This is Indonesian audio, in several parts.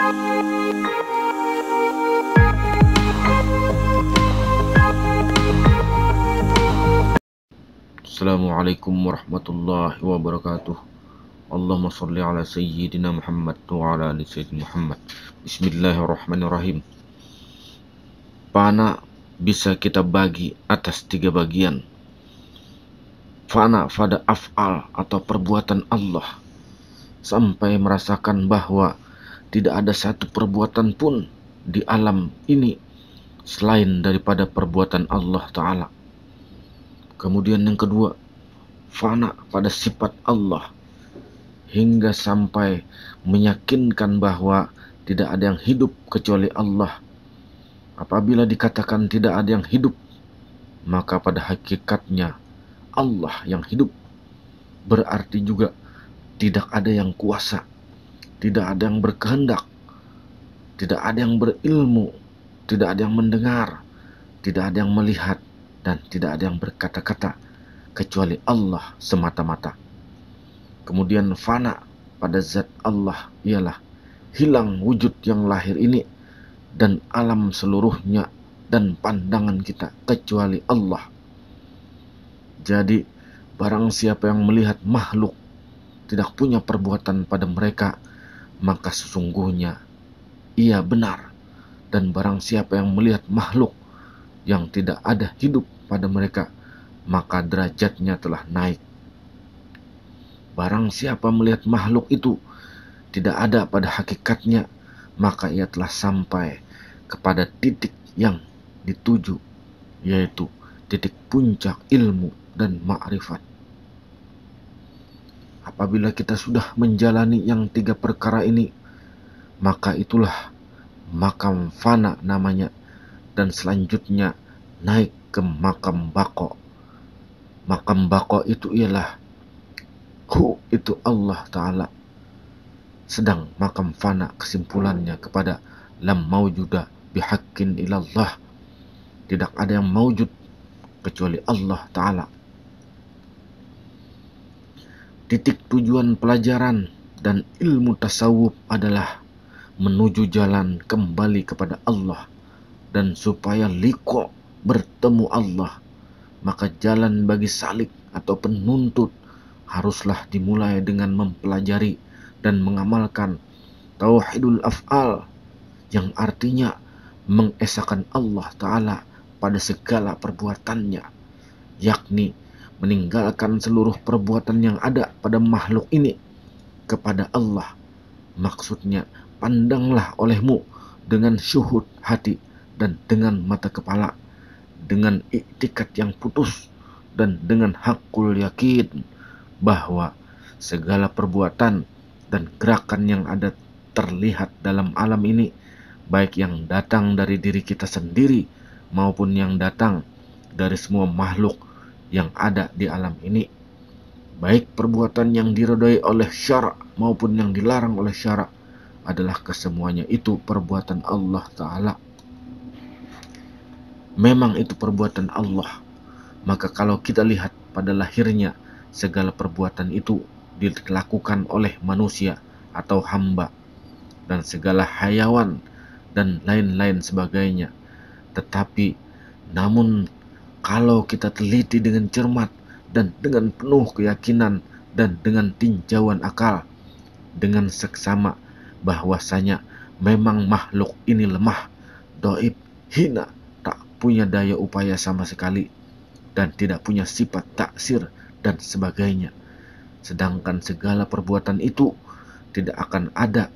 Assalamualaikum warahmatullahi wabarakatuh. Allahumma sholli ala sayyidina Muhammad wa ala ali sayyidina Muhammad. Bismillahirrahmanirrahim. Fana bisa kita bagi atas 3 bagian. Fana pada af'al atau perbuatan Allah, sampai merasakan bahwa tidak ada satu perbuatan pun di alam ini selain daripada perbuatan Allah Ta'ala. Kemudian yang kedua, fana pada sifat Allah, hingga sampai meyakinkan bahwa tidak ada yang hidup kecuali Allah. Apabila dikatakan tidak ada yang hidup, maka pada hakikatnya Allah yang hidup. Berarti juga tidak ada yang kuasa, tidak ada yang berkehendak, tidak ada yang berilmu, tidak ada yang mendengar, tidak ada yang melihat, dan tidak ada yang berkata-kata kecuali Allah semata-mata. Kemudian fana pada zat Allah ialah hilang wujud yang lahir ini dan alam seluruhnya dan pandangan kita kecuali Allah. Jadi barang siapa yang melihat makhluk tidak punya perbuatan pada mereka, maka sesungguhnya ia benar. Dan barang siapa yang melihat makhluk yang tidak ada hidup pada mereka, maka derajatnya telah naik. Barang siapa melihat makhluk itu tidak ada pada hakikatnya, maka ia telah sampai kepada titik yang dituju, yaitu titik puncak ilmu dan ma'rifat. Apabila kita sudah menjalani yang 3 perkara ini, maka itulah makam fana namanya. Dan selanjutnya naik ke makam bako. Makam bako itu ialah itu Allah Ta'ala. Sedang makam fana kesimpulannya kepada lam mawjuda bihaqqin ilallah. Tidak ada yang mawjud kecuali Allah Ta'ala. Titik tujuan pelajaran dan ilmu tasawuf adalah menuju jalan kembali kepada Allah. Dan supaya liqa bertemu Allah, maka jalan bagi salik atau penuntut haruslah dimulai dengan mempelajari dan mengamalkan tauhidul af'al, yang artinya mengesahkan Allah Ta'ala pada segala perbuatannya, yakni meninggalkan seluruh perbuatan yang ada pada makhluk ini kepada Allah. Maksudnya, pandanglah olehmu dengan syuhud hati dan dengan mata kepala, dengan iktikat yang putus dan dengan hakul yakin bahwa segala perbuatan dan gerakan yang ada terlihat dalam alam ini, baik yang datang dari diri kita sendiri maupun yang datang dari semua makhluk yang ada di alam ini, baik perbuatan yang diridhai oleh syara' maupun yang dilarang oleh syara', adalah kesemuanya itu perbuatan Allah Ta'ala. Memang itu perbuatan Allah. Maka kalau kita lihat pada lahirnya, segala perbuatan itu dilakukan oleh manusia atau hamba dan segala hayawan dan lain-lain sebagainya. Tetapi namun kalau kita teliti dengan cermat dan dengan penuh keyakinan dan dengan tinjauan akal, dengan seksama bahwasanya memang makhluk ini lemah, dhaif, hina, tak punya daya upaya sama sekali, dan tidak punya sifat taksir dan sebagainya. Sedangkan segala perbuatan itu tidak akan ada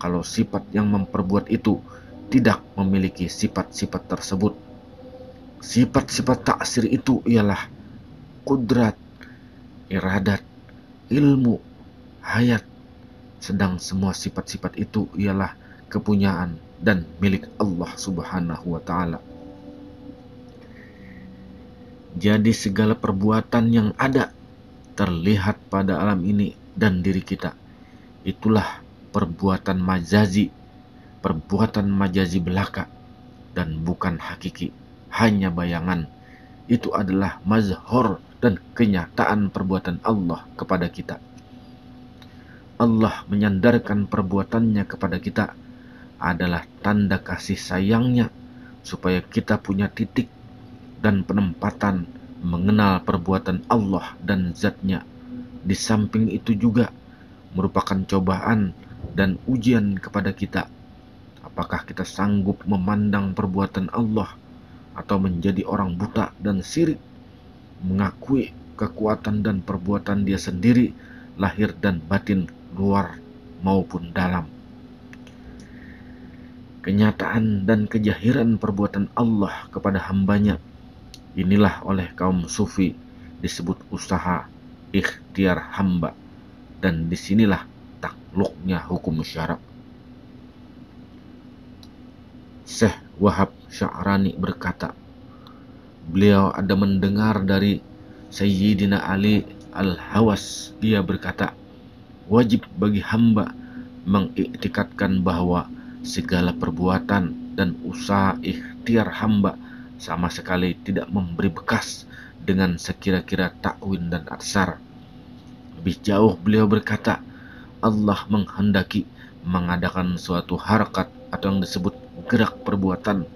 kalau sifat yang memperbuat itu tidak memiliki sifat-sifat tersebut. Sifat-sifat taksir itu ialah kudrat, iradat, ilmu, hayat. Sedang semua sifat-sifat itu ialah kepunyaan dan milik Allah Subhanahu wa Ta'ala. Jadi segala perbuatan yang ada terlihat pada alam ini dan diri kita, itulah perbuatan majazi, perbuatan majazi belaka, dan bukan hakiki, hanya bayangan. Itu adalah mazhar dan kenyataan perbuatan Allah kepada kita. Allah menyandarkan perbuatannya kepada kita adalah tanda kasih sayangnya supaya kita punya titik dan penempatan mengenal perbuatan Allah dan zatnya. Di samping itu juga merupakan cobaan dan ujian kepada kita. Apakah kita sanggup memandang perbuatan Allah atau menjadi orang buta dan sirik, mengakui kekuatan dan perbuatan Dia sendiri, lahir dan batin, luar maupun dalam. Kenyataan dan kejahiran perbuatan Allah kepada hambanya, inilah oleh kaum sufi disebut usaha ikhtiar hamba, dan disinilah takluknya hukum syarak. Syekh Wahab Sya'rani berkata, beliau ada mendengar dari Sayyidina Ali Al-Hawas, dia berkata, wajib bagi hamba mengiktikadkan bahwa segala perbuatan dan usaha ikhtiar hamba sama sekali tidak memberi bekas dengan sekira-kira takwin dan atsar. Lebih jauh beliau berkata, Allah menghendaki mengadakan suatu harakat atau yang disebut gerak perbuatan,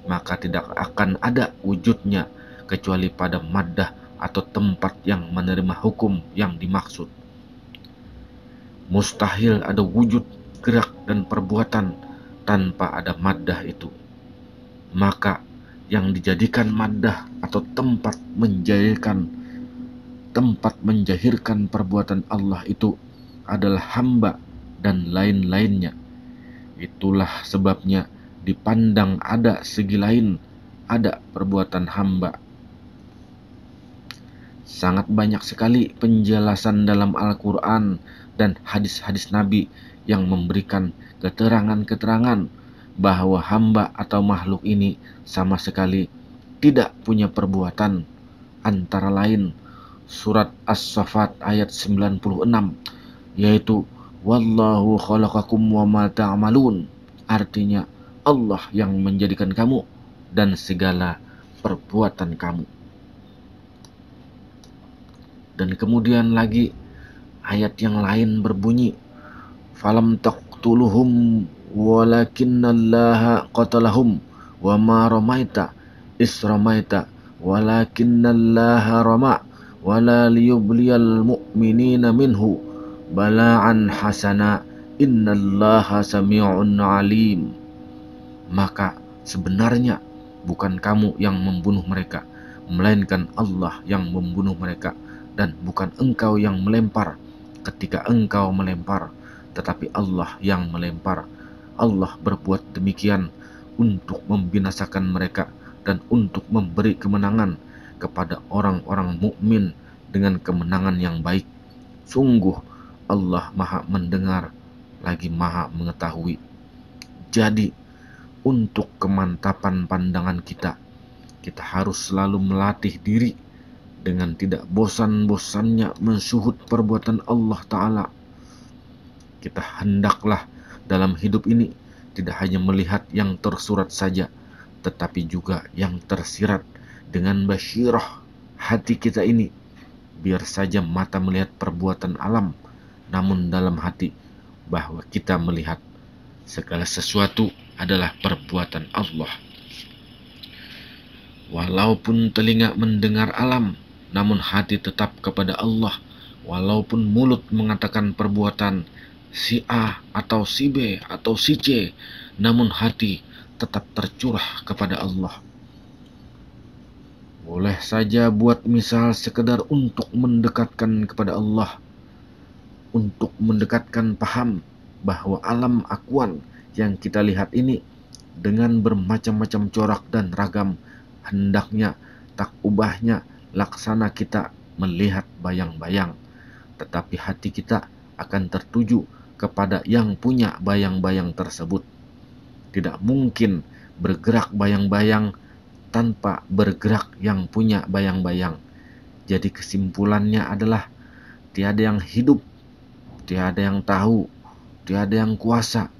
maka tidak akan ada wujudnya kecuali pada maddah atau tempat yang menerima hukum yang dimaksud. Mustahil ada wujud gerak dan perbuatan tanpa ada maddah itu. Maka yang dijadikan maddah atau tempat menjahirkan perbuatan Allah itu adalah hamba dan lain-lainnya. Itulah sebabnya dipandang ada segi lain, ada perbuatan hamba. Sangat banyak sekali penjelasan dalam Al-Quran dan hadis-hadis Nabi yang memberikan keterangan-keterangan bahwa hamba atau makhluk ini sama sekali tidak punya perbuatan. Antara lain surat As-Saffat ayat 96, yaitu wallahu khalaqakum wa ma ta'malun, artinya Allah yang menjadikan kamu dan segala perbuatan kamu. Dan kemudian lagi ayat yang lain berbunyi, falam taqtuluhum walakinallaha qatalahum wa ma ramaita is ramaita walakinallaha rama wala liyubliyal mu'minina minhu bala'an hasana innallaha sami'un alim. Maka sebenarnya bukan kamu yang membunuh mereka, melainkan Allah yang membunuh mereka, dan bukan engkau yang melempar ketika engkau melempar, tetapi Allah yang melempar. Allah berbuat demikian untuk membinasakan mereka dan untuk memberi kemenangan kepada orang-orang mukmin dengan kemenangan yang baik. Sungguh Allah Maha mendengar lagi Maha mengetahui. Jadi untuk kemantapan pandangan kita harus selalu melatih diri dengan tidak bosan-bosannya mensyuhud perbuatan Allah Ta'ala. Kita hendaklah dalam hidup ini tidak hanya melihat yang tersurat saja, tetapi juga yang tersirat dengan basyirah hati kita ini. Biar saja mata melihat perbuatan alam, namun dalam hati bahwa kita melihat segala sesuatu adalah perbuatan Allah. Walaupun telinga mendengar alam, namun hati tetap kepada Allah. Walaupun mulut mengatakan perbuatan si A atau si B atau si C, namun hati tetap tercurah kepada Allah. Boleh saja buat misal sekedar untuk mendekatkan kepada Allah, untuk mendekatkan paham bahwa alam akuan yang kita lihat ini dengan bermacam-macam corak dan ragam, hendaknya tak ubahnya laksana kita melihat bayang-bayang, tetapi hati kita akan tertuju kepada yang punya bayang-bayang tersebut. Tidak mungkin bergerak bayang-bayang tanpa bergerak yang punya bayang-bayang. Jadi kesimpulannya adalah tiada yang hidup, tiada yang tahu, tiada yang kuasa,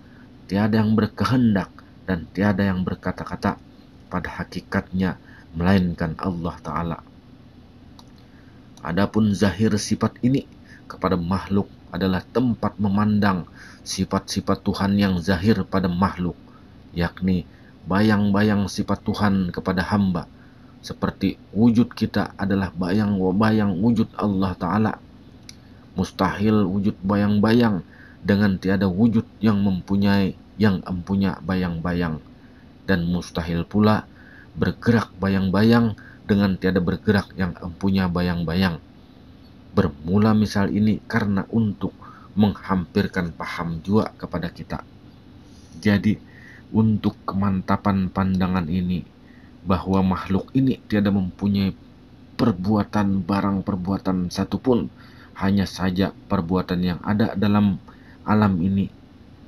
tiada yang berkehendak, dan tiada yang berkata-kata pada hakikatnya melainkan Allah Ta'ala. Adapun zahir sifat ini kepada makhluk adalah tempat memandang sifat-sifat Tuhan yang zahir pada makhluk, yakni bayang-bayang sifat Tuhan kepada hamba, seperti wujud kita adalah bayang-bayang wujud Allah Ta'ala. Mustahil wujud bayang-bayang dengan tiada wujud yang mempunyai bayang-bayang, dan mustahil pula bergerak bayang-bayang dengan tiada bergerak yang empunya bayang-bayang. Bermula misal ini karena untuk menghampirkan paham jua kepada kita. Jadi untuk kemantapan pandangan ini, bahwa makhluk ini tiada mempunyai perbuatan barang perbuatan satupun, hanya saja perbuatan yang ada dalam alam ini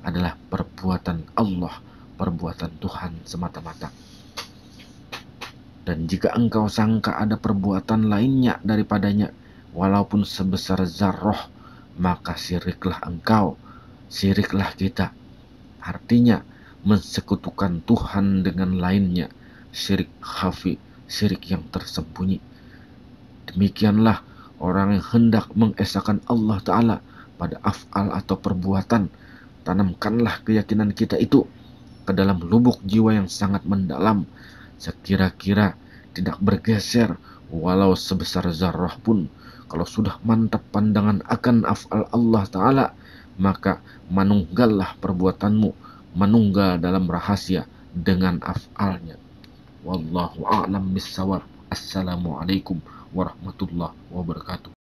adalah perbuatan Allah, perbuatan Tuhan semata-mata. Dan jika engkau sangka ada perbuatan lainnya daripadanya, walaupun sebesar zarrah, maka syiriklah engkau, syiriklah kita. Artinya mensekutukan Tuhan dengan lainnya, syirik khafi, syirik yang tersembunyi. Demikianlah orang yang hendak mengesahkan Allah Ta'ala pada af'al atau perbuatan, tanamkanlah keyakinan kita itu ke dalam lubuk jiwa yang sangat mendalam, sekira-kira tidak bergeser walau sebesar zarrah pun. Kalau sudah mantap pandangan akan af'al Allah Ta'ala, maka manunggallah perbuatanmu, manunggal dalam rahasia dengan af'alnya. Wallahu a'lam bissawab. Assalamualaikum warahmatullahi wabarakatuh.